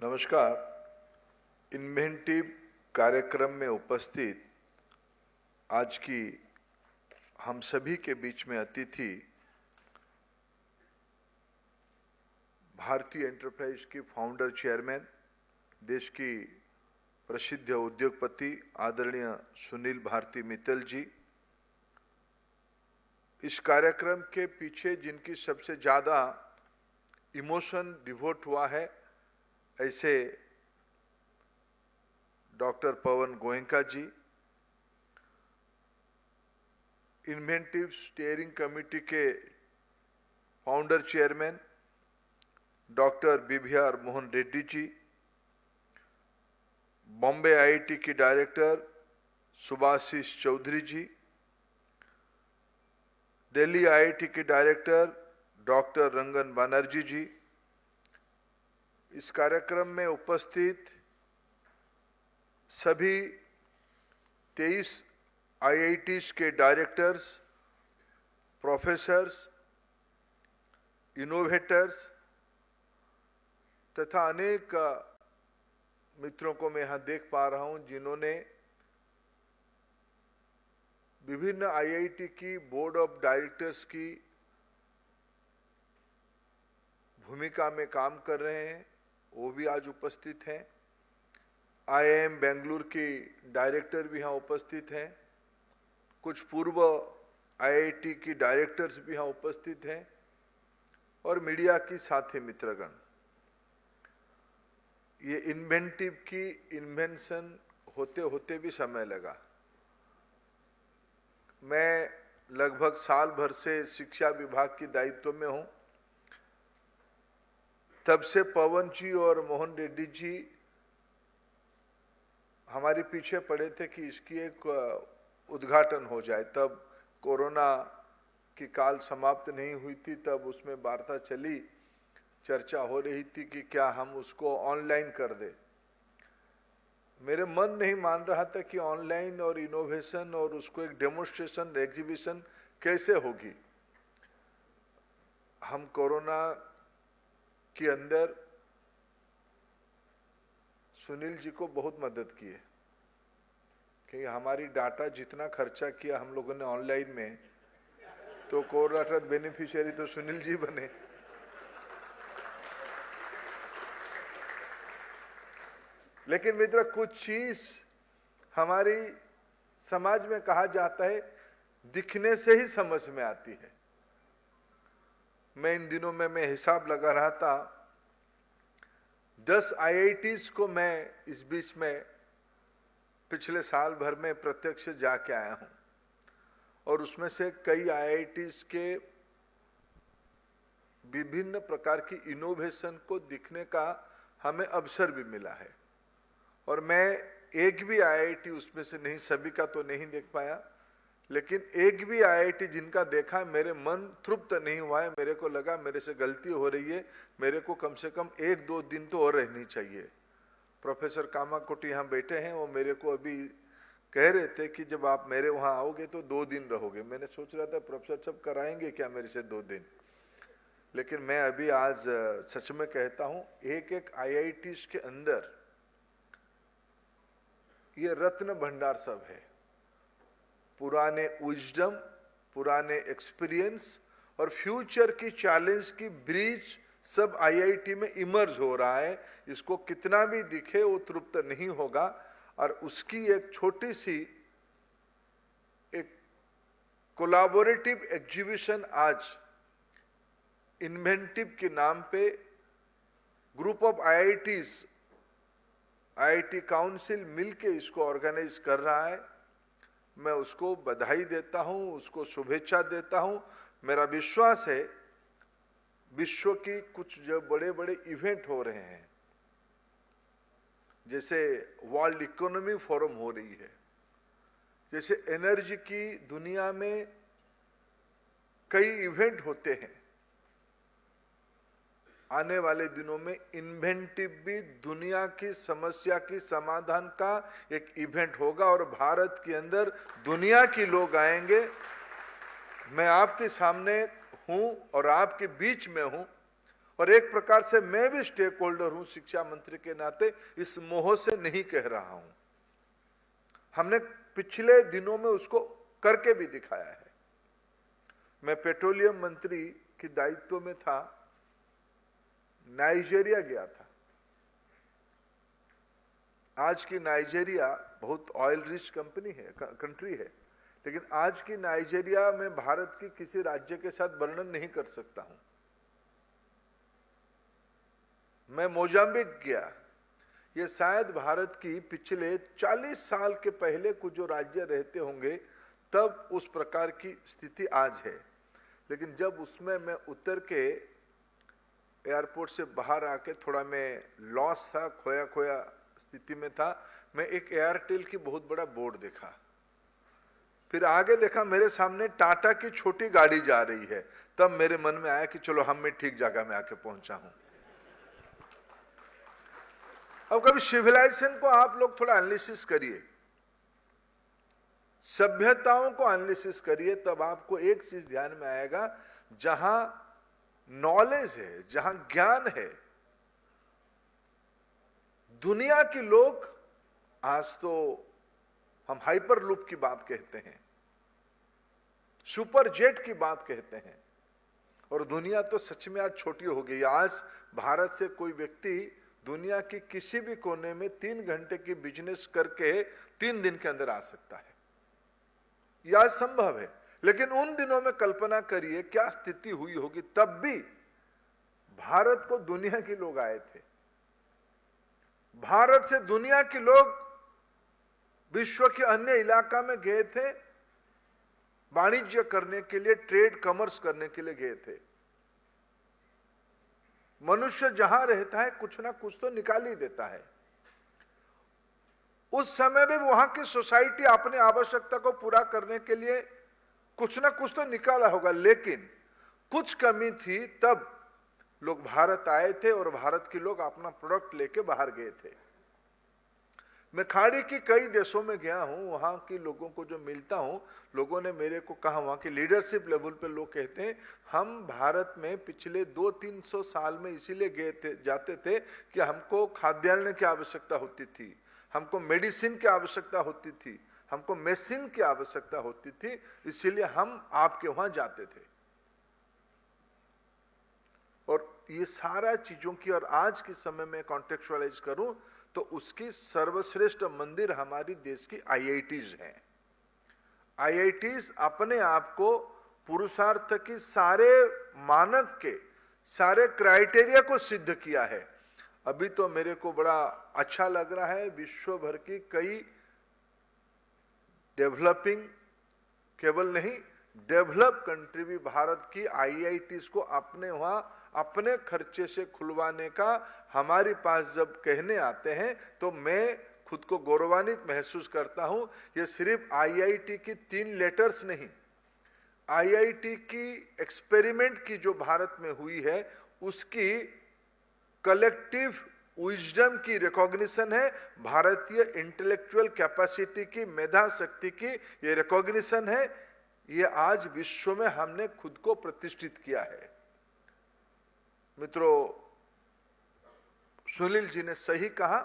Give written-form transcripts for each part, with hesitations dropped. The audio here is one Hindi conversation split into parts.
नमस्कार। इन्वेंटिव कार्यक्रम में उपस्थित आज की हम सभी के बीच में अतिथि भारतीय एंटरप्राइज की फाउंडर चेयरमैन, देश की प्रसिद्ध उद्योगपति आदरणीय सुनील भारती मित्तल जी, इस कार्यक्रम के पीछे जिनकी सबसे ज्यादा इमोशन डिवोट हुआ है ऐसे doctor Pawan Goenka ji, inventive steering committee के founder chairman doctor BVR Mohan Reddy ji, Bombay IIT की डायरेक्टर सुभाषिष चौधरी जी, दिल्ली आईआईटी के डायरेक्टर डॉक्टर रंगन बनर्जी जी, इस कार्यक्रम में उपस्थित सभी 23 आईआईटीज के डायरेक्टर्स, प्रोफेसर्स, इनोवेटर्स तथा अनेक मित्रों को मैं यहाँ देख पा रहा हूँ जिन्होंने विभिन्न आईआईटी की बोर्ड ऑफ डायरेक्टर्स की भूमिका में काम कर रहे हैं, वो भी आज उपस्थित हैं। आईआईएम बेंगलुरु की डायरेक्टर भी यहाँ उपस्थित हैं, कुछ पूर्व आईआईटी की डायरेक्टर्स भी यहाँ उपस्थित हैं और मीडिया की साथी मित्रगण। ये इन्वेंटिव की इन्वेंशन होते होते भी समय लगा। मैं लगभग साल भर से शिक्षा विभाग की दायित्व में हूँ। तब से पवन जी और मोहन रेड्डी जी हमारे पीछे पड़े थे कि इसकी एक उद्घाटन हो जाए। तब कोरोना की काल समाप्त नहीं हुई थी, तब उसमें वार्ता चली, चर्चा हो रही थी कि क्या हम उसको ऑनलाइन कर दे। मेरे मन नहीं मान रहा था कि ऑनलाइन और इनोवेशन और उसको एक डेमोन्स्ट्रेशन एग्जीबिशन कैसे होगी। हम कोरोना के अंदर सुनील जी को बहुत मदद की है कि हमारी डाटा जितना खर्चा किया हम लोगों ने ऑनलाइन में, तो कोरोना बेनिफिशियरी तो सुनील जी बने। लेकिन मित्र, कुछ चीज हमारी समाज में कहा जाता है दिखने से ही समझ में आती है। मैं इन दिनों में हिसाब लगा रहा था, 10 आईआईटीज को मैं इस बीच में पिछले साल भर में प्रत्यक्ष जाके आया हूं और उसमें से कई आईआईटीज के विभिन्न प्रकार की इनोवेशन को दिखने का हमें अवसर भी मिला है। और मैं एक भी आईआईटी उसमें से नहीं, सभी का तो नहीं देख पाया, लेकिन एक भी आईआईटी जिनका देखा मेरे मन तृप्त नहीं हुआ है। मेरे को लगा मेरे से गलती हो रही है, मेरे को कम से कम 1-2 दिन तो और रहनी चाहिए। प्रोफेसर कामाकोटी यहाँ बैठे हैं, वो मेरे को अभी कह रहे थे कि जब आप मेरे वहाँ आओगे तो 2 दिन रहोगे। मैंने सोच रहा था प्रोफेसर सब कराएंगे क्या मेरे से 2 दिन, लेकिन मैं अभी आज सच में कहता हूँ, एक आईआईटी के अंदर ये रत्न भंडार सब है। पुराने विजडम, पुराने एक्सपीरियंस और फ्यूचर की चैलेंज की ब्रिज सब आईआईटी में इमर्ज हो रहा है। इसको कितना भी दिखे वो तृप्त नहीं होगा। और उसकी एक छोटी सी एक कोलैबोरेटिव एग्जीबिशन आज इन्वेंटिव के नाम पे group of IITs, IIT council मिलके इसको ऑर्गेनाइज कर रहा है। मैं उसको बधाई देता हूं, उसको शुभेच्छा देता हूं। मेरा विश्वास है विश्व की कुछ जो बड़े बड़े इवेंट हो रहे हैं, जैसे वर्ल्ड इकोनॉमी फोरम हो रही है, जैसे एनर्जी की दुनिया में कई इवेंट होते हैं, आने वाले दिनों में इन्वेंटिव भी दुनिया की समस्या की समाधान का एक इवेंट होगा और भारत के अंदर दुनिया के लोग आएंगे। मैं आपके सामने हूं और आपके बीच में हूं और एक प्रकार से मैं भी स्टेक होल्डर हूं शिक्षा मंत्री के नाते, इस मोह से नहीं कह रहा हूं। हमने पिछले दिनों में उसको करके भी दिखाया है। मैं पेट्रोलियम मंत्री के दायित्व में था, नाइजीरिया गया था। आज की नाइजीरिया बहुत ऑयल रिच कंट्री है, लेकिन आज की नाइजीरिया में भारत की किसी राज्य के साथ वर्णन नहीं कर सकता हूं। मैं मोजाम्बिक गया, ये शायद भारत की पिछले 40 साल के पहले कुछ जो राज्य रहते होंगे तब उस प्रकार की स्थिति आज है। लेकिन जब उसमें मैं उतर के एयरपोर्ट से बाहर आके थोड़ा मैं लॉस था, खोया खोया स्थिति में था, मैं एक एयरटेल की बहुत बड़ा बोर्ड देखा। फिर आगे देखा मेरे सामने टाटा की छोटी गाड़ी जा रही है। तब मेरे मन में आया कि चलो मैं ठीक जगह में आके पहुंचा हूं। अब कभी सिविलाइजेशन को आप लोग थोड़ा एनालिसिस करिए, सभ्यताओं को एनालिसिस करिए, तब आपको एक चीज ध्यान में आएगा, जहां नॉलेज है, जहां ज्ञान है, दुनिया के लोग, आज तो हम हाइपर लूप की बात कहते हैं, सुपर जेट की बात कहते हैं, और दुनिया तो सच में आज छोटी हो गई। आज भारत से कोई व्यक्ति दुनिया की किसी भी कोने में 3 घंटे की बिजनेस करके 3 दिन के अंदर आ सकता है, यह संभव है। लेकिन उन दिनों में कल्पना करिए क्या स्थिति हुई होगी। तब भी भारत को दुनिया के लोग आए थे, भारत से दुनिया के लोग विश्व के अन्य इलाका में गए थे, वाणिज्य करने के लिए, ट्रेड कॉमर्स करने के लिए गए थे। मनुष्य जहां रहता है कुछ ना कुछ तो निकाल ही देता है। उस समय में वहां की सोसाइटी अपनी आवश्यकता को पूरा करने के लिए कुछ ना कुछ तो निकाला होगा, लेकिन कुछ कमी थी, तब लोग भारत आए थे और भारत के लोग अपना प्रोडक्ट लेके बाहर गए थे। मैं खाड़ी की कई देशों में गया हूं, वहां के लोगों को जो मिलता हूं, लोगों ने मेरे को कहा, वहां के लीडरशिप लेवल पे लोग कहते हैं, हम भारत में पिछले 200-300 साल में इसीलिए जाते थे कि हमको खाद्यान्न की आवश्यकता होती थी, हमको मेडिसिन की आवश्यकता होती थी, हमको मेडिसिन की आवश्यकता होती थी, इसीलिए हम आपके वहां जाते थे। और ये सारा चीजों की, और आज के समय में कॉन्टेक्चुअलाइज करूं तो उसकी सर्वश्रेष्ठ मंदिर हमारी देश की आईआईटीज हैं। आईआईटीज अपने आप को पुरुषार्थ की सारे मानक के सारे क्राइटेरिया को सिद्ध किया है। अभी तो मेरे को बड़ा अच्छा लग रहा है, विश्व भर की कई डेवलपिंग, केवल नहीं डेवलप कंट्री भी भारत की आईआईटीज को अपने वहां अपने खर्चे से खुलवाने का हमारे पास जब कहने आते हैं तो मैं खुद को गौरवान्वित महसूस करता हूं। ये सिर्फ आईआईटी की 3 लेटर्स नहीं, आईआईटी की एक्सपेरिमेंट की जो भारत में हुई है उसकी कलेक्टिव विजडम की रिकॉग्निशन है, भारतीय इंटेलेक्चुअल कैपेसिटी की, मेधा शक्ति की ये रिकॉग्निशन है। ये आज विश्व में हमने खुद को प्रतिष्ठित किया है। मित्रों, सुनील जी ने सही कहा,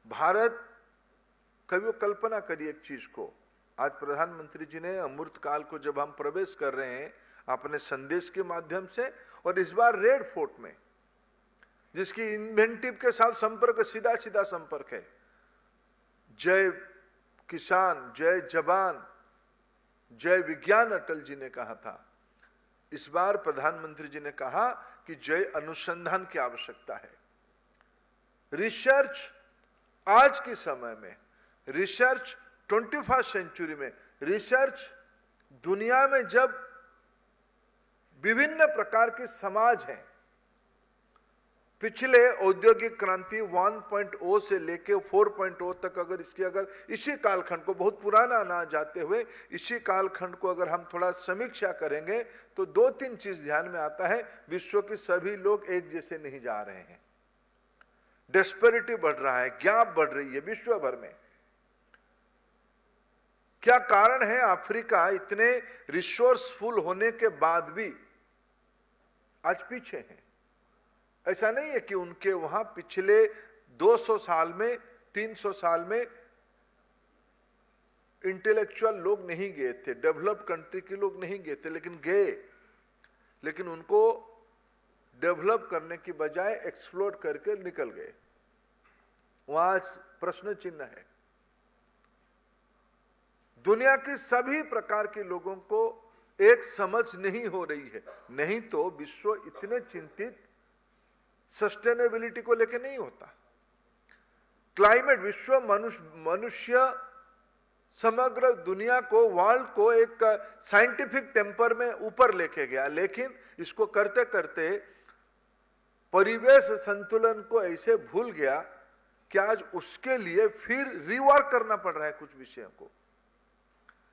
भारत, कभी वो कल्पना करिए एक चीज को, आज प्रधानमंत्री जी ने अमृत काल को जब हम प्रवेश कर रहे हैं अपने संदेश के माध्यम से, और इस बार रेड फोर्ट में जिसकी इन्वेंटिव के साथ संपर्क, सीधा सीधा संपर्क है, जय किसान, जय जवान, जय विज्ञान अटल जी ने कहा था। इस बार प्रधानमंत्री जी ने कहा कि जय अनुसंधान की आवश्यकता है। रिसर्च आज के समय में, रिसर्च 21st सेंचुरी में, रिसर्च दुनिया में जब विभिन्न प्रकार के समाज हैं, पिछले औद्योगिक क्रांति 1.0 से लेके 4.0 तक अगर इसी कालखंड को, बहुत पुराना ना जाते हुए इसी कालखंड को अगर हम थोड़ा समीक्षा करेंगे तो 2-3 चीज ध्यान में आता है। विश्व के सभी लोग एक जैसे नहीं जा रहे हैं, डिस्पैरिटी बढ़ रहा है, गैप बढ़ रही है विश्व भर में। क्या कारण है? अफ्रीका इतने रिसोर्सफुल होने के बाद भी आज पीछे हैं। ऐसा नहीं है कि उनके वहां पिछले 200 साल में 300 साल में इंटेलेक्चुअल लोग नहीं गए थे, डेवलप्ड कंट्री के लोग नहीं गए थे, लेकिन गए, लेकिन उनको डेवलप करने की बजाय एक्सप्लोर करके निकल गए। वहां प्रश्न चिन्ह है। दुनिया के सभी प्रकार के लोगों को एक समझ नहीं हो रही है, नहीं तो विश्व इतने चिंतित सस्टेनेबिलिटी को लेकर नहीं होता। क्लाइमेट, विश्व मनुष्य समग्र दुनिया को, वर्ल्ड को एक साइंटिफिक टेम्पर में ऊपर लेके गया, लेकिन इसको करते करते परिवेश संतुलन को ऐसे भूल गया कि आज उसके लिए फिर रिवर्क करना पड़ रहा है कुछ विषयों को,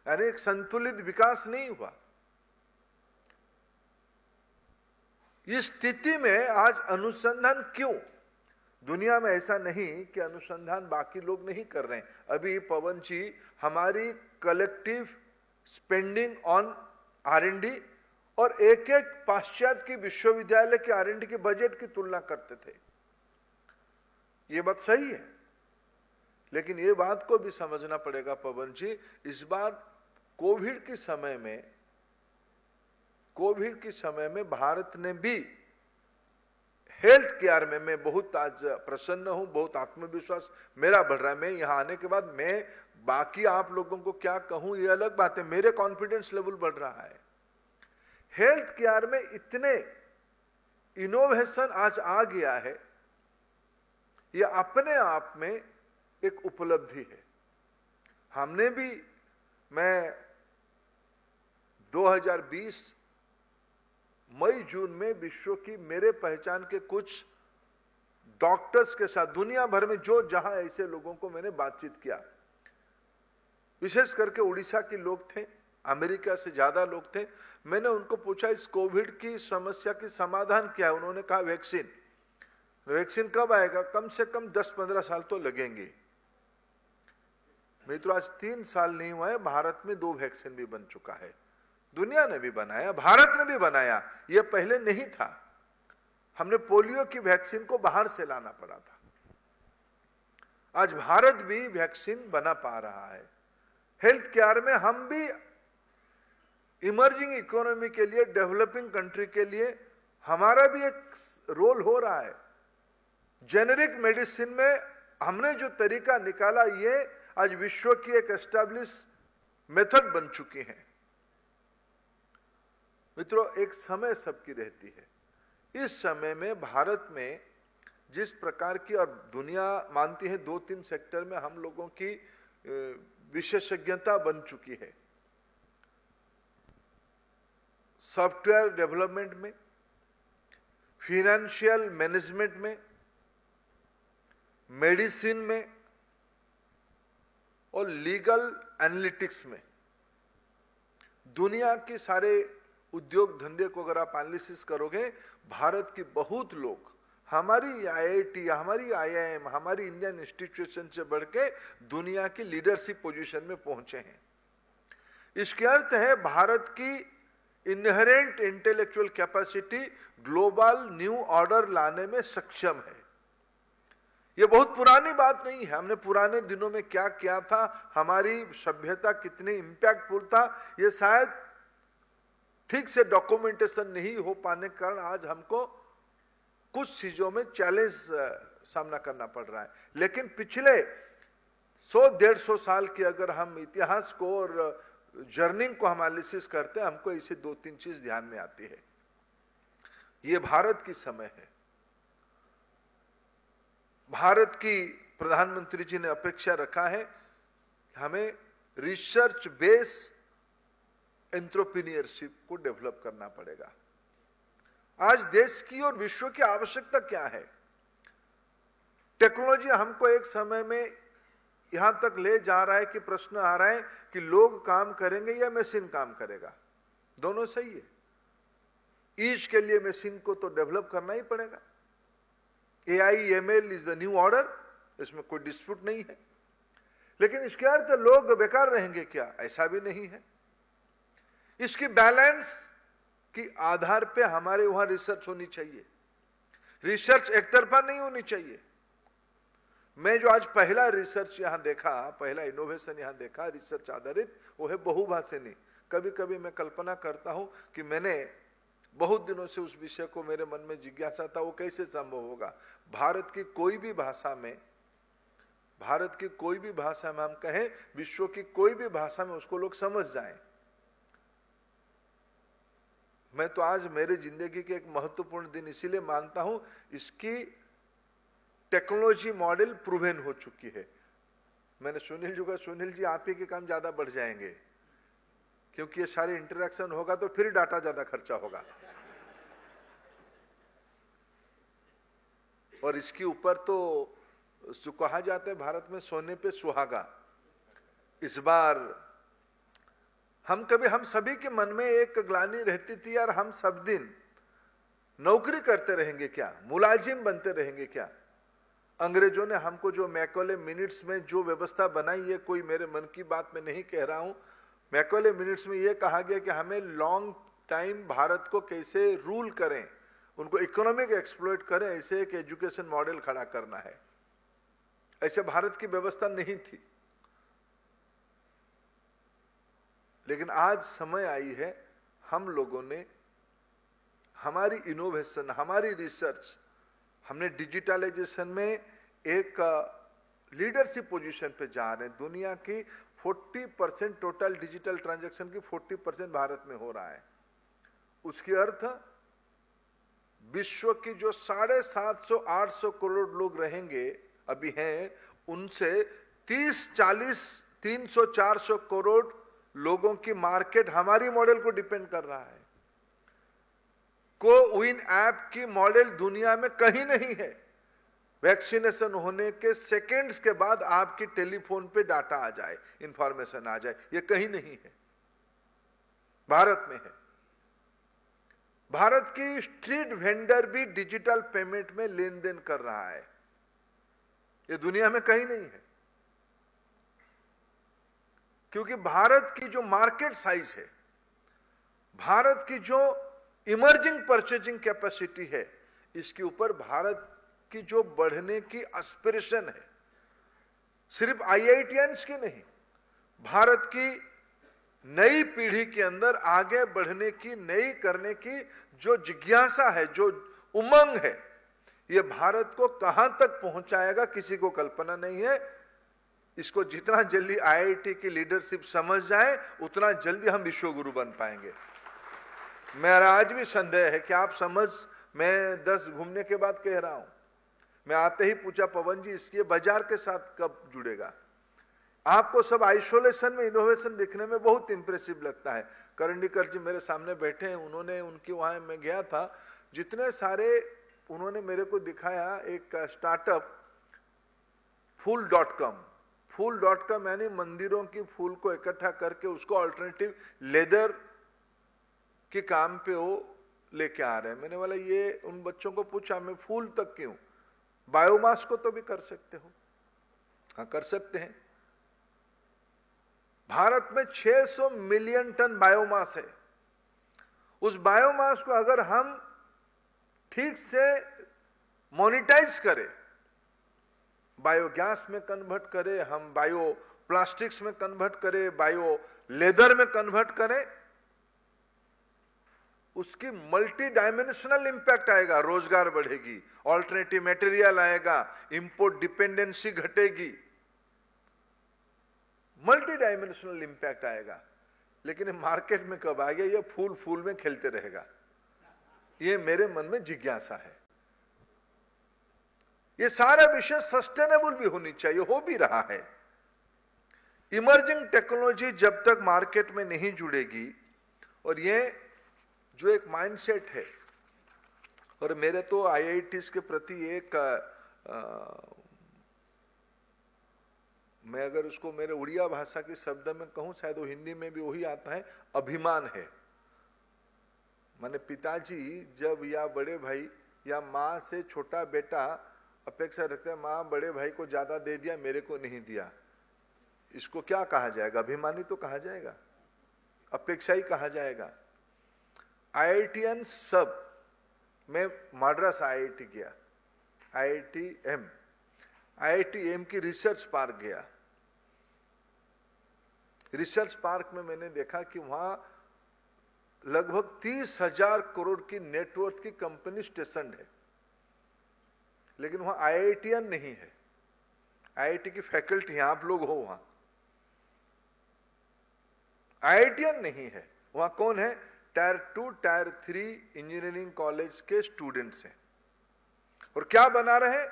यानी एक संतुलित विकास नहीं हुआ। इस स्थिति में आज अनुसंधान क्यों? दुनिया में ऐसा नहीं कि अनुसंधान बाकी लोग नहीं कर रहे हैं। अभी पवन जी हमारी कलेक्टिव स्पेंडिंग ऑन R&D और एक एक पाश्चात्य के विश्वविद्यालय के R&D के बजट की तुलना करते थे। ये बात सही है, लेकिन ये बात को भी समझना पड़ेगा पवन जी, इस बार कोविड के समय में भारत ने भी हेल्थ केयर में, मैं बहुत आज प्रसन्न हूं, बहुत आत्मविश्वास मेरा बढ़ रहा है। मैं यहां आने के बाद मैं बाकी आप लोगों को क्या कहूं ये अलग बात है, मेरे कॉन्फिडेंस लेवल बढ़ रहा है। हेल्थ केयर में इतने इनोवेशन आज आ गया है, ये अपने आप में एक उपलब्धि है। हमने भी, मैं 2020 मई जून में विश्व की मेरे पहचान के कुछ डॉक्टर्स के साथ दुनिया भर में जो जहां ऐसे लोगों को मैंने बातचीत किया, विशेष करके उड़ीसा के लोग थे, अमेरिका से ज्यादा लोग थे। मैंने उनको पूछा इस कोविड की समस्या की समाधान क्या है? उन्होंने कहा वैक्सीन। वैक्सीन कब आएगा? कम से कम 10-15 साल तो लगेंगे। मित्रों, आज 3 साल नहीं हुआ है, भारत में 2 वैक्सीन भी बन चुका है। दुनिया ने भी बनाया, भारत ने भी बनाया, यह पहले नहीं था। हमने पोलियो की वैक्सीन को बाहर से लाना पड़ा था। आज भारत भी वैक्सीन बना पा रहा है। हेल्थ केयर में हम भी इमर्जिंग इकोनॉमी के लिए, डेवलपिंग कंट्री के लिए हमारा भी एक रोल हो रहा है। जेनेरिक मेडिसिन में हमने जो तरीका निकाला, ये आज विश्व की एक एस्टैब्लिश मेथड बन चुकी है। मित्रों, एक समय सबकी रहती है। इस समय में भारत में जिस प्रकार की, और दुनिया मानती है 2-3 सेक्टर में हम लोगों की विशेषज्ञता बन चुकी है। सॉफ्टवेयर डेवलपमेंट में, फाइनेंशियल मैनेजमेंट में, मेडिसिन में और लीगल एनालिटिक्स में। दुनिया के सारे उद्योग धंधे को अगर आप एनालिसिस करोगे, भारत के बहुत लोग हमारी IIT, हमारी IIM, हमारी इंडियन इंस्टीट्यूशन से बढ़ के दुनिया की लीडरशिप पोजीशन में पहुंचे हैं। इसके अर्थ है भारत की inherent intellectual capacity global new order लाने में सक्षम है। ये बहुत पुरानी बात नहीं है। हमने पुराने दिनों में क्या किया था, हमारी सभ्यता कितनी इंपैक्टफुल था, ये शायद ठीक से डॉक्यूमेंटेशन नहीं हो पाने के कारण आज हमको कुछ चीजों में चैलेंज सामना करना पड़ रहा है। लेकिन पिछले 100-150 साल की अगर हम इतिहास को और जर्नी को हम एनालिसिस करते हैं, हमको इसे 2-3 चीज ध्यान में आती है। ये भारत की समय है। भारत की प्रधानमंत्री जी ने अपेक्षा रखा है हमें रिसर्च बेस एंटरप्रेन्योरशिप को डेवलप करना पड़ेगा। आज देश की और विश्व की आवश्यकता क्या है? टेक्नोलॉजी हमको एक समय में यहां तक ले जा रहा है कि प्रश्न आ रहा है कि लोग काम करेंगे या मशीन काम करेगा। दोनों सही है। ईज के लिए मशीन को तो डेवलप करना ही पड़ेगा। AI/ML is the new order, इसमें कोई डिस्प्यूट नहीं है। लेकिन इसके अर्थ लोग बेकार रहेंगे क्या? ऐसा भी नहीं है। इसकी बैलेंस कि आधार पे हमारे वहां रिसर्च होनी चाहिए। रिसर्च एक तरफा नहीं होनी चाहिए। मैं जो आज पहला रिसर्च यहां देखा, पहला इनोवेशन यहां देखा रिसर्च आधारित, वो है बहुभाषिणी। कभी कभी मैं कल्पना करता हूं कि मैंने बहुत दिनों से उस विषय को, मेरे मन में जिज्ञासा था, वो कैसे संभव होगा। भारत की कोई भी भाषा में, भारत की कोई भी भाषा में हम कहें, विश्व की कोई भी भाषा में उसको लोग समझ जाएं। मैं तो आज मेरे जिंदगी के एक महत्वपूर्ण दिन इसीलिए मानता हूं, इसकी टेक्नोलॉजी मॉडल प्रूवन हो चुकी है। मैंने सुनील जी को, सुनील जी आप ही के काम ज्यादा बढ़ जाएंगे, क्योंकि ये सारे इंटरेक्शन होगा तो फिर डाटा ज्यादा खर्चा होगा। और इसके ऊपर तो कहा जाता है भारत में सोने पे सुहागा। इस बार हम सभी के मन में एक ग्लानि रहती थी, यार हम सब दिन नौकरी करते रहेंगे क्या, मुलाजिम बनते रहेंगे क्या। अंग्रेजों ने हमको जो मैकॉले मिनट्स में जो व्यवस्था बनाई है, कोई मेरे मन की बात में नहीं कह रहा हूं, मैकॉले मिनट्स में यह कहा गया कि हमें लॉन्ग टाइम भारत को कैसे रूल करें, उनको इकोनॉमिक एक्सप्लॉइट करें, ऐसे एक एजुकेशन मॉडल खड़ा करना है। ऐसे भारत की व्यवस्था नहीं थी। लेकिन आज समय आई है, हम लोगों ने हमारी इनोवेशन, हमारी रिसर्च, हमने डिजिटलाइजेशन में एक लीडरशिप पोजीशन पे जा रहे हैं। दुनिया की 40% टोटल डिजिटल ट्रांजैक्शन की 40% भारत में हो रहा है। उसकी अर्थ विश्व की जो 750-800 करोड़ लोग रहेंगे, अभी हैं, उनसे 300-400 करोड़ लोगों की मार्केट हमारी मॉडल को डिपेंड कर रहा है। कोविन ऐप की मॉडल दुनिया में कहीं नहीं है। वैक्सीनेशन होने के सेकंड्स के बाद आपकी टेलीफोन पे डाटा आ जाए, इंफॉर्मेशन आ जाए, ये कहीं नहीं है, भारत में है। भारत की स्ट्रीट वेंडर भी डिजिटल पेमेंट में लेन देन कर रहा है, ये दुनिया में कहीं नहीं है। क्योंकि भारत की जो मार्केट साइज है, भारत की जो इमर्जिंग परचेजिंग कैपेसिटी है, इसके ऊपर भारत की जो बढ़ने की एस्पिरेशन है, सिर्फ आईआईटीएंस की नहीं, भारत की नई पीढ़ी के अंदर आगे बढ़ने की, नई करने की जो जिज्ञासा है, जो उमंग है, ये भारत को कहां तक पहुंचाएगा किसी को कल्पना नहीं है। इसको जितना जल्दी आईआईटी की लीडरशिप समझ जाए, उतना जल्दी हम विश्व गुरु बन पाएंगे। मेरा आज भी संदेह है कि आप समझ, मैं 10 घूमने के बाद कह रहा हूं। मैं आते ही पूछा, पवन जी इसके बाजार के साथ कब जुड़ेगा। आपको सब आइसोलेशन में इनोवेशन देखने में बहुत इंप्रेसिव लगता है। करंडीकर जी मेरे सामने बैठे हैं, उन्होंने, उनके वहां मैं गया था, जितने सारे उन्होंने मेरे को दिखाया, एक स्टार्टअप फूल.com, फूल.com यानी मंदिरों की फूल को इकट्ठा करके उसको अल्टरनेटिव लेदर के काम पे वो लेके आ रहे हैं। मैंने बोला, ये उन बच्चों को पूछा, मैं फूल तक क्यों, बायोमास को तो भी कर सकते हो। हाँ, कर सकते हैं। भारत में 600 मिलियन टन बायोमास है। उस बायोमास को अगर हम ठीक से मोनेटाइज करें, बायोगैस में कन्वर्ट करें, हम बायो प्लास्टिक्स में कन्वर्ट करें, बायो लेदर में कन्वर्ट करें, उसकी मल्टी डायमेंशनल इंपैक्ट आएगा। रोजगार बढ़ेगी, ऑल्टरनेटिव मटेरियल आएगा, इंपोर्ट डिपेंडेंसी घटेगी, मल्टी डायमेंशनल इंपैक्ट आएगा। लेकिन मार्केट में कब आ गया, ये फूल फूल में खेलते रहेगा, ये मेरे मन में जिज्ञासा है। ये सारा विषय सस्टेनेबल भी होनी चाहिए, हो भी रहा है। इमर्जिंग टेक्नोलॉजी जब तक मार्केट में नहीं जुड़ेगी, और ये जो एक माइंडसेट है, और मेरे तो आईआईटीज के प्रति एक मैं अगर उसको मेरे उड़िया भाषा की शब्द में कहूं, शायद वो हिंदी में भी वही आता है, अभिमान है। माने पिताजी जब, या बड़े भाई या माँ से छोटा बेटा अपेक्षा रखते हैं, माँ बड़े भाई को ज्यादा दे दिया, मेरे को नहीं दिया, इसको क्या कहा जाएगा, अभिमानी तो कहा जाएगा, अपेक्षा ही कहा जाएगा। IITians सब, मैं मद्रास IIT गया, IITM की रिसर्च पार्क गया। रिसर्च पार्क में मैंने देखा कि वहां लगभग 30,000 करोड़ की नेटवर्थ की कंपनी स्टेशन है, लेकिन वहां IITian नहीं है। IIT की फैकल्टी आप लोग हो, वहां IITian नहीं है। वहां कौन है? टायर 2 टायर 3 इंजीनियरिंग कॉलेज के स्टूडेंट्स हैं। और क्या बना रहे?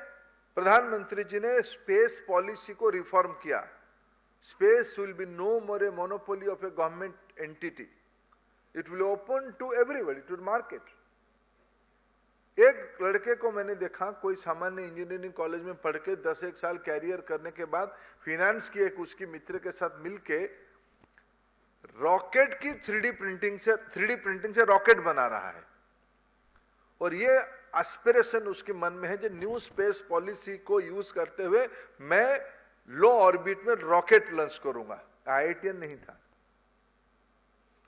प्रधानमंत्री जी ने स्पेस पॉलिसी को रिफॉर्म किया। Space will be no more a monopoly of a government entity, it will open to everybody, to market. एक लड़के को मैंने देखा, कोई सामान्य इंजीनियरिंग कॉलेज में पढ़ के 10-1 साल कैरियर करने के बाद फाइनेंस की एक उसकी मित्र के साथ मिलके रॉकेट की 3D प्रिंटिंग से रॉकेट बना रहा है। और ये एस्पिरेशन उसके मन में है, जो न्यू स्पेस पॉलिसी को यूज करते हुए मैं लो ऑर्बिट में रॉकेट लॉन्च करूंगा। IITian नहीं था।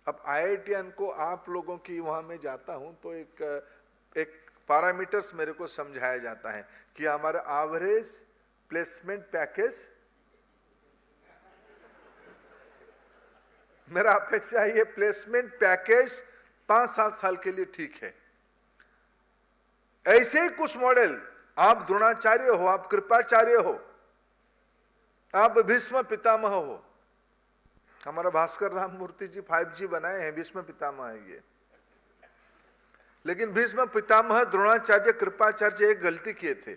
अब IITian को आप लोगों की वहां में जाता हूं तो एक पैरामीटर्स मेरे को समझाया जाता है कि हमारा एवरेज प्लेसमेंट पैकेज, मेरा अपेक्षा है ये प्लेसमेंट पैकेज 5-7 साल के लिए ठीक है। ऐसे ही कुछ मॉडल, आप द्रोणाचार्य हो, आप कृपाचार्य हो, आप भीष्म पितामह हो। हमारा भास्कर राम मूर्ति जी 5G बनाए हैं, भीष्म पितामह है ये। लेकिन भीष्म पितामह, द्रोणाचार्य, कृपाचार्य एक गलती किए थे।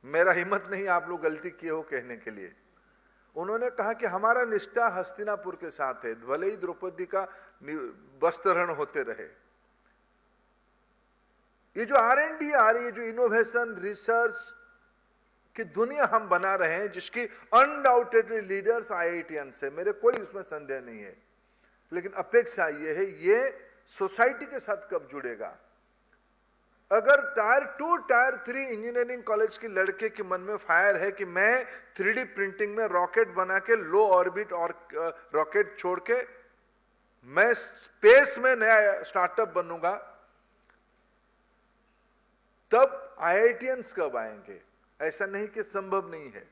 मेरा हिम्मत नहीं आप लोग गलती किए हो कहने के लिए। उन्होंने कहा कि हमारा निष्ठा हस्तिनापुर के साथ है, भले ही द्रौपदी का वस्त्रहरण होते रहे। ये जो R&D आ रही है, जो इनोवेशन रिसर्च की दुनिया हम बना रहे हैं, जिसकी अनडाउटेडली लीडर्स IITians है, मेरे कोई इसमें संदेह नहीं है। लेकिन अपेक्षा ये है, ये सोसाइटी के साथ कब जुड़ेगा? अगर टायर 2 टायर 3 इंजीनियरिंग कॉलेज के लड़के के मन में फायर है कि मैं 3D प्रिंटिंग में रॉकेट बना के लो ऑर्बिट और रॉकेट छोड़ के मैं स्पेस में नया स्टार्टअप बनूंगा, तब IITians कब आएंगे? ऐसा नहीं कि संभव नहीं है।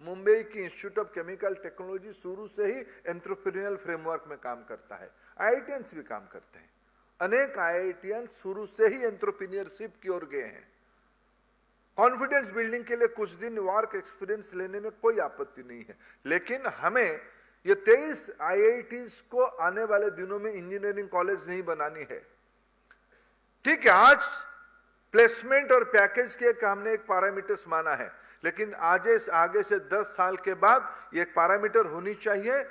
मुंबई की इंस्टीट्यूट ऑफ केमिकल टेक्नोलॉजी शुरू से ही एंटरप्रेन्योरियल फ्रेमवर्क में काम करता है। IITians भी काम करते हैं। अनेक IITians शुरू से ही एंटरप्रेन्योरशिप की ओर गए हैं। कॉन्फिडेंस बिल्डिंग के लिए कुछ दिन वर्क एक्सपीरियंस लेने में कोई आपत्ति नहीं है, लेकिन हमें ये 23 IITs को आने वाले दिनों में इंजीनियरिंग कॉलेज नहीं बनानी है। ठीक है, आज प्लेसमेंट और पैकेज के हमने एक पैरामीटर्स माना है, लेकिन आगे से 10 साल के बाद ये एक पैरामीटर होनी चाहिए,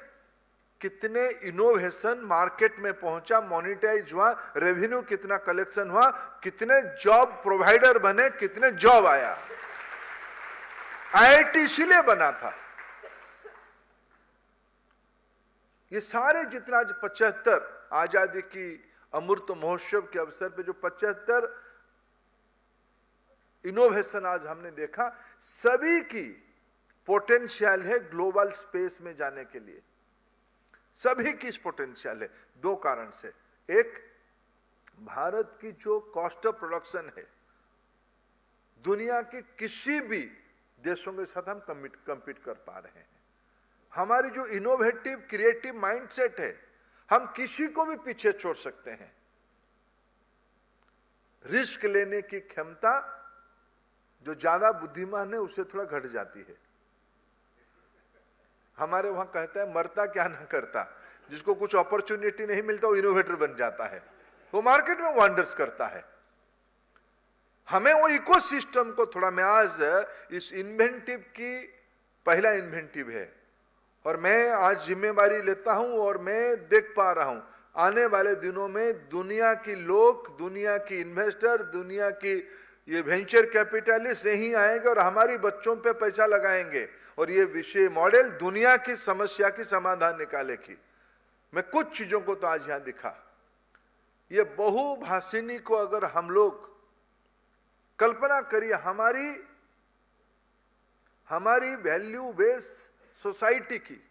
कितने इनोवेशन मार्केट में पहुंचा, मोनेटाइज हुआ, रेवेन्यू कितना कलेक्शन हुआ, कितने जॉब प्रोवाइडर बने, कितने जॉब आया। IIT इसीलिए बना था। ये सारे जितना आज 75 आजादी की अमृत महोत्सव के अवसर पे जो 75 इनोवेशन आज हमने देखा, सभी की पोटेंशियल है ग्लोबल स्पेस में जाने के लिए। सभी की पोटेंशियल है, 2 कारण से। एक, भारत की जो कॉस्ट ऑफ प्रोडक्शन है, दुनिया के किसी भी देशों के साथ हम कम्पीट कर पा रहे हैं। हमारी जो इनोवेटिव क्रिएटिव माइंडसेट है, हम किसी को भी पीछे छोड़ सकते हैं। रिस्क लेने की क्षमता जो ज्यादा बुद्धिमान है उसे थोड़ा घट जाती है। हमारे वहां कहता है मरता क्या ना करता, जिसको कुछ अपॉर्चुनिटी नहीं मिलता वो इनोवेटर बन जाता है, वो मार्केट में वंडर्स करता है। हमें वो इकोसिस्टम को थोड़ा, मैं आज इस इन्वेंटिव की पहला इन्वेंटिव है और मैं आज जिम्मेवारी लेता हूं और मैं देख पा रहा हूं आने वाले दिनों में दुनिया की लोग, दुनिया की इन्वेस्टर, दुनिया की ये वेंचर कैपिटलिस्ट यहीं आएंगे और हमारी बच्चों पे पैसा लगाएंगे और ये विषय मॉडल दुनिया की समस्या की समाधान निकालेगी। मैं कुछ चीजों को तो आज यहां दिखा, ये बहुभाषिणी को अगर हम लोग कल्पना करिए, हमारी वैल्यू बेस्ड सोसाइटी की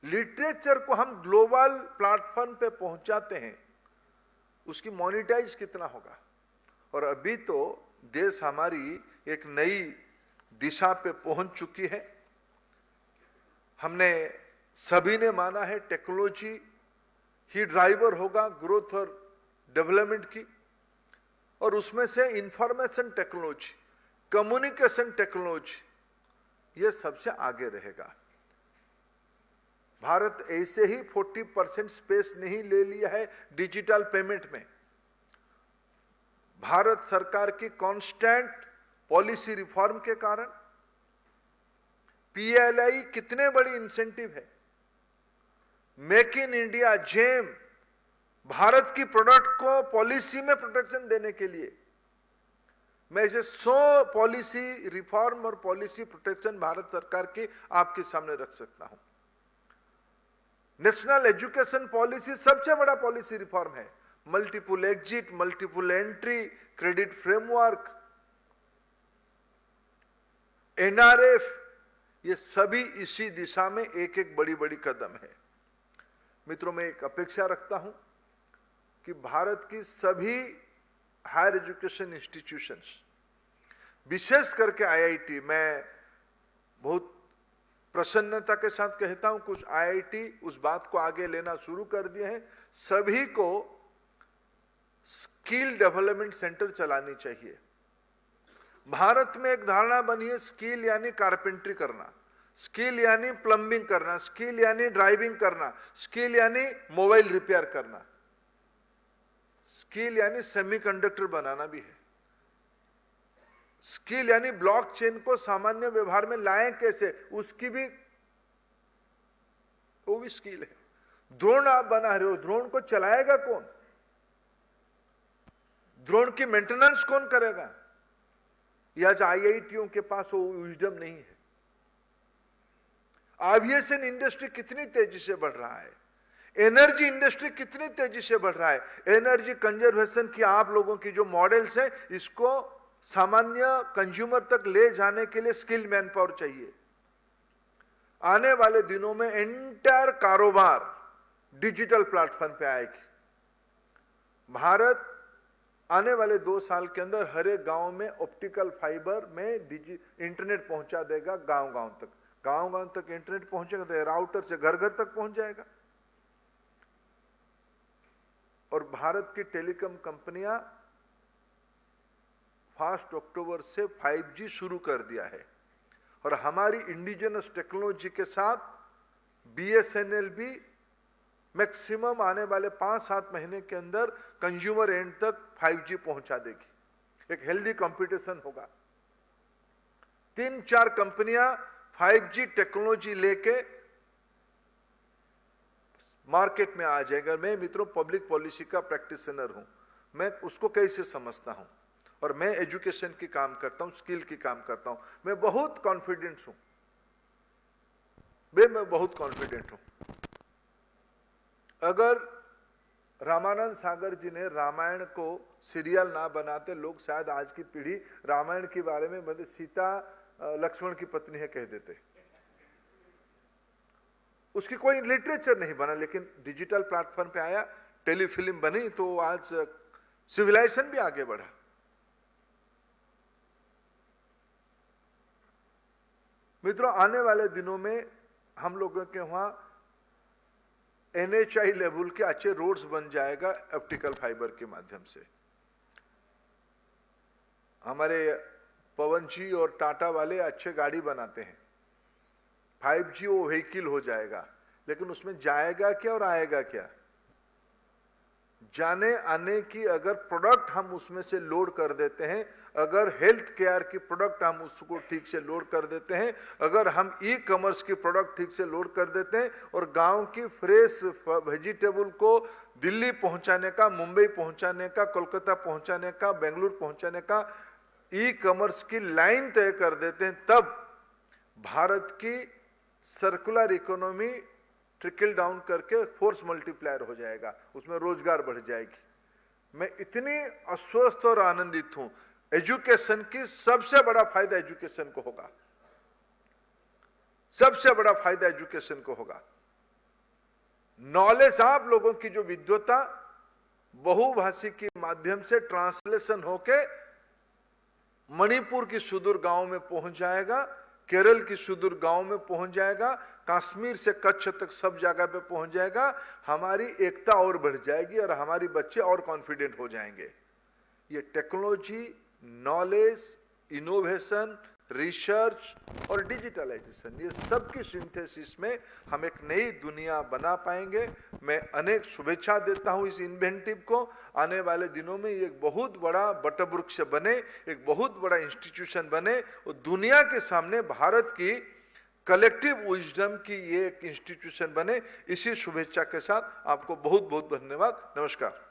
लिटरेचर को हम ग्लोबल प्लेटफॉर्म पे पहुंचाते हैं, उसकी मोनेटाइज कितना होगा। और अभी तो देश हमारी एक नई दिशा पे पहुंच चुकी है। हमने सभी ने माना है टेक्नोलॉजी ही ड्राइवर होगा ग्रोथ और डेवलपमेंट की, और उसमें से इंफॉर्मेशन टेक्नोलॉजी, कम्युनिकेशन टेक्नोलॉजी, यह सबसे आगे रहेगा। भारत ऐसे ही 40% स्पेस नहीं ले लिया है डिजिटल पेमेंट में। भारत सरकार की कांस्टेंट पॉलिसी रिफॉर्म के कारण पीएलआई कितने बड़ी इंसेंटिव है, make in India, GeM, Bharat की प्रोडक्ट को पॉलिसी में प्रोटेक्शन देने के लिए मैं इसे 100 पॉलिसी रिफॉर्म और पॉलिसी प्रोटेक्शन भारत सरकार की आपके सामने रख सकता हूं। नेशनल एजुकेशन पॉलिसी सबसे बड़ा पॉलिसी रिफॉर्म है। Multiple exit, multiple entry, credit framework, NRF, ये सभी इसी दिशा में एक एक बड़ी बड़ी कदम है। मित्रों, मैं एक अपेक्षा रखता हूं कि भारत की सभी हायर एजुकेशन इंस्टीट्यूशंस, विशेष करके आईआईटी, मैं बहुत प्रसन्नता के साथ कहता हूं कुछ आईआईटी उस बात को आगे लेना शुरू कर दिए हैं, सभी को स्किल डेवलपमेंट सेंटर चलानी चाहिए। भारत में एक धारणा बनी है स्किल यानी कारपेंट्री करना, स्किल यानी प्लम्बिंग करना, स्किल यानी ड्राइविंग करना, स्किल यानी मोबाइल रिपेयर करना, स्किल यानी सेमीकंडक्टर बनाना भी है, स्किल यानी ब्लॉकचेन को सामान्य व्यवहार में लाएं कैसे, उसकी भी वो भी स्किल है। ड्रोन आप बना रहे हो, ड्रोन को चलाएगा कौन, ड्रोन की मेंटेनेंस कौन करेगा, ये आज आईआईटीओं के पास वो विजडम नहीं है। एविएशन इंडस्ट्री कितनी तेजी से बढ़ रहा है, एनर्जी इंडस्ट्री कितनी तेजी से बढ़ रहा है। एनर्जी कंजर्वेशन की आप लोगों की जो मॉडल्स है, इसको सामान्य कंज्यूमर तक ले जाने के लिए स्किल मैन पावर चाहिए। आने वाले दिनों में एंटायर कारोबार डिजिटल प्लेटफॉर्म पे आएगी। भारत आने वाले 2 साल के अंदर हर एक गांव में ऑप्टिकल फाइबर में इंटरनेट पहुंचा देगा, गांव-गांव तक। गांव-गांव तक इंटरनेट पहुंचेगा तो राउटर से घर-घर तक पहुंच जाएगा। और भारत की टेलीकॉम कंपनियां 1 अक्टूबर से 5G शुरू कर दिया है, और हमारी इंडिजिनस टेक्नोलॉजी के साथ BSNL भी मैक्सिमम आने वाले 5-7 महीने के अंदर कंज्यूमर एंड तक 5G पहुंचा देगी। एक हेल्दी कंपटीशन होगा। 3-4 कंपनियां 5G टेक्नोलॉजी लेके मार्केट में आ जाएगा। मैं मित्रों पब्लिक पॉलिसी का प्रैक्टिशनर हूं, मैं उसको कैसे समझता हूं, और मैं एजुकेशन की काम करता हूं, स्किल की काम करता हूं। मैं बहुत कॉन्फिडेंट हूं, मैं बहुत कॉन्फिडेंट हूं। अगर रामानंद सागर जी ने रामायण को सीरियल ना बनाते, लोग शायद आज की पीढ़ी रामायण के बारे में मतलब सीता लक्ष्मण की पत्नी है कह देते। उसकी कोई लिटरेचर नहीं बना, लेकिन डिजिटल प्लेटफॉर्म पे आया, टेलीफिल्म बनी, तो आज सिविलाइजेशन भी आगे बढ़ा। मित्रों, आने वाले दिनों में हम लोगों के वहां NHI लेवल के अच्छे रोड्स बन जाएगा ऑप्टिकल फाइबर के माध्यम से। हमारे पवन जी और टाटा वाले अच्छे गाड़ी बनाते हैं, 5G वो व्हीकल हो जाएगा, लेकिन उसमें जाएगा क्या और आएगा क्या, जाने आने की अगर प्रोडक्ट हम उसमें से लोड कर देते हैं, अगर हेल्थ केयर की प्रोडक्ट हम उसको ठीक से लोड कर देते हैं, अगर हम ई-कॉमर्स की प्रोडक्ट ठीक से लोड कर देते हैं, और गांव की फ्रेश वेजिटेबल को दिल्ली पहुंचाने का, मुंबई पहुंचाने का, कोलकाता पहुंचाने का, बेंगलुरु पहुंचाने का ई-कॉमर्स की लाइन तय कर देते हैं, तब भारत की सर्कुलर इकोनॉमी ट्रिकल डाउन करके फोर्स मल्टीप्लायर हो जाएगा, उसमें रोजगार बढ़ जाएगी। मैं इतनी अस्वस्थ और आनंदित हूं। एजुकेशन की सबसे बड़ा फायदा एजुकेशन को होगा, सबसे बड़ा फायदा एजुकेशन को होगा। नॉलेज, आप लोगों की जो विद्वता बहुभाषी के माध्यम से ट्रांसलेशन होके मणिपुर की सुदूर गांव में पहुंच जाएगा, केरल की सुदूर गांव में पहुंच जाएगा, कश्मीर से कच्छ तक सब जगह पे पहुंच जाएगा। हमारी एकता और बढ़ जाएगी और हमारी बच्चे और कॉन्फिडेंट हो जाएंगे। ये टेक्नोलॉजी, नॉलेज, इनोवेशन, रिसर्च और डिजिटलाइजेशन, ये सब की सिंथेसिस में हम एक नई दुनिया बना पाएंगे। मैं अनेक शुभेच्छा देता हूं इस इन्वेंटिव को। आने वाले दिनों में ये एक बहुत बड़ा वटवृक्ष बने, एक बहुत बड़ा इंस्टीट्यूशन बने और दुनिया के सामने भारत की कलेक्टिव विजडम की ये एक इंस्टीट्यूशन बने। इसी शुभेच्छा के साथ आपको बहुत बहुत धन्यवाद। नमस्कार।